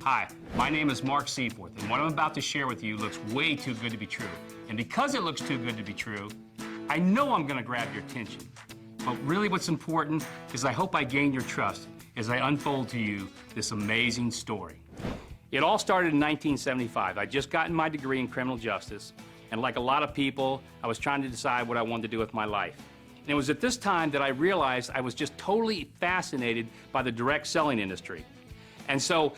Hi, my name is Mark Seaforth, and what I'm about to share with you looks way too good to be true. And because it looks too good to be true, I know I'm going to grab your attention. But really what's important is I hope I gain your trust as I unfold to you this amazing story. It all started in 1975. I'd just gotten my degree in criminal justice, and like a lot of people, I was trying to decide what I wanted to do with my life. And it was at this time that I realized I was just totally fascinated by the direct selling industry. And so,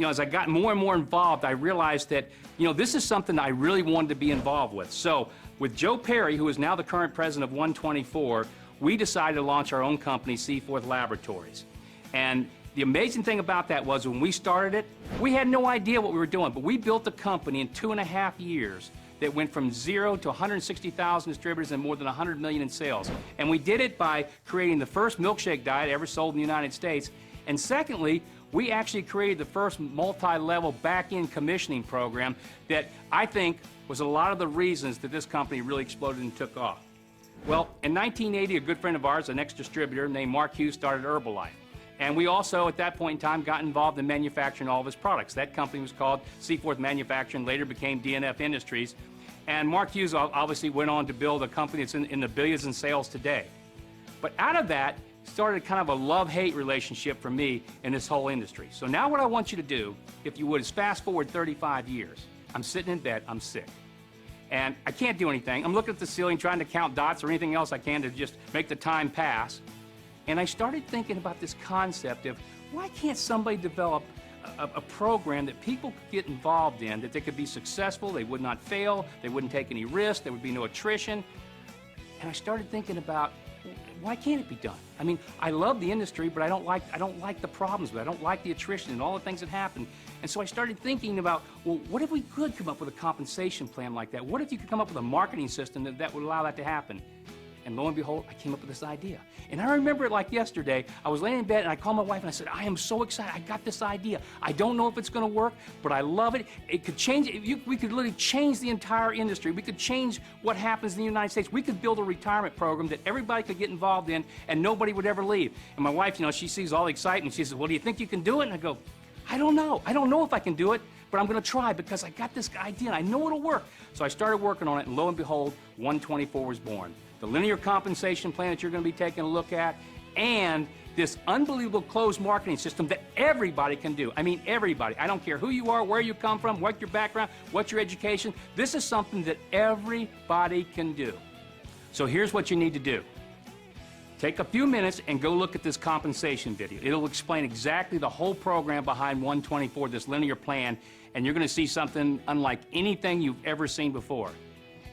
as I got more and more involved, I realized that, this is something I really wanted to be involved with. So, with Joe Perry, who is now the current president of ONE24, we decided to launch our own company, Seaforth Laboratories. And the amazing thing about that was when we started it, we had no idea what we were doing, but we built a company in 2.5 years that went from 0 to 160,000 distributors and more than 100 million in sales. And we did it by creating the first milkshake diet ever sold in the United States. And secondly, we actually created the first multi-level back-end commissioning program that I think was a lot of the reasons that this company really exploded and took off. Well, in 1980, a good friend of ours, an ex-distributor named Mark Hughes, started Herbalife. And we also, at that point in time, got involved in manufacturing all of his products. That company was called Seaforth Manufacturing, later became DNF Industries. And Mark Hughes obviously went on to build a company that's in the billions in sales today. But out of that, started kind of a love-hate relationship for me in this whole industry. So now what I want you to do, if you would, is fast forward 35 years. I'm sitting in bed, I'm sick. And I can't do anything. I'm looking at the ceiling trying to count dots or anything else I can to just make the time pass. And I started thinking about this concept of why can't somebody develop a program that people could get involved in, that they could be successful, they would not fail, they wouldn't take any risks, there would be no attrition. And I started thinking about, why can't it be done? I mean, I love the industry, but I don't like the problems, but I don't like the attrition and all the things that happen. And so I started thinking about, well, what if we could come up with a compensation plan like that? What if you could come up with a marketing system that would allow that to happen? And lo and behold, I came up with this idea. And I remember it like yesterday. I was laying in bed and I called my wife and I said, I am so excited. I got this idea. I don't know if it's going to work, but I love it. It could change, we could literally change the entire industry. We could change what happens in the United States. We could build a retirement program that everybody could get involved in and nobody would ever leave. And my wife, she sees all the excitement. She says, well, do you think you can do it? And I go, I don't know. I don't know if I can do it, but I'm going to try because I got this idea and I know it'll work. So I started working on it, and lo and behold, ONE24 was born. The linear compensation plan that you're going to be taking a look at, and this unbelievable closed marketing system that everybody can do. I mean, everybody. I don't care who you are, where you come from, what your background, what your education. This is something that everybody can do. So here's what you need to do. Take a few minutes and go look at this compensation video. It'll explain exactly the whole program behind ONE24, this linear plan, and you're going to see something unlike anything you've ever seen before.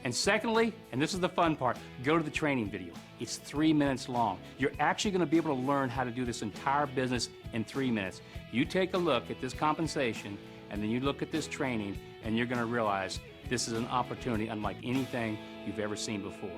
And secondly, and this is the fun part, go to the training video. It's 3 minutes long. You're actually going to be able to learn how to do this entire business in 3 minutes. You take a look at this compensation, and then you look at this training, and you're going to realize this is an opportunity unlike anything you've ever seen before.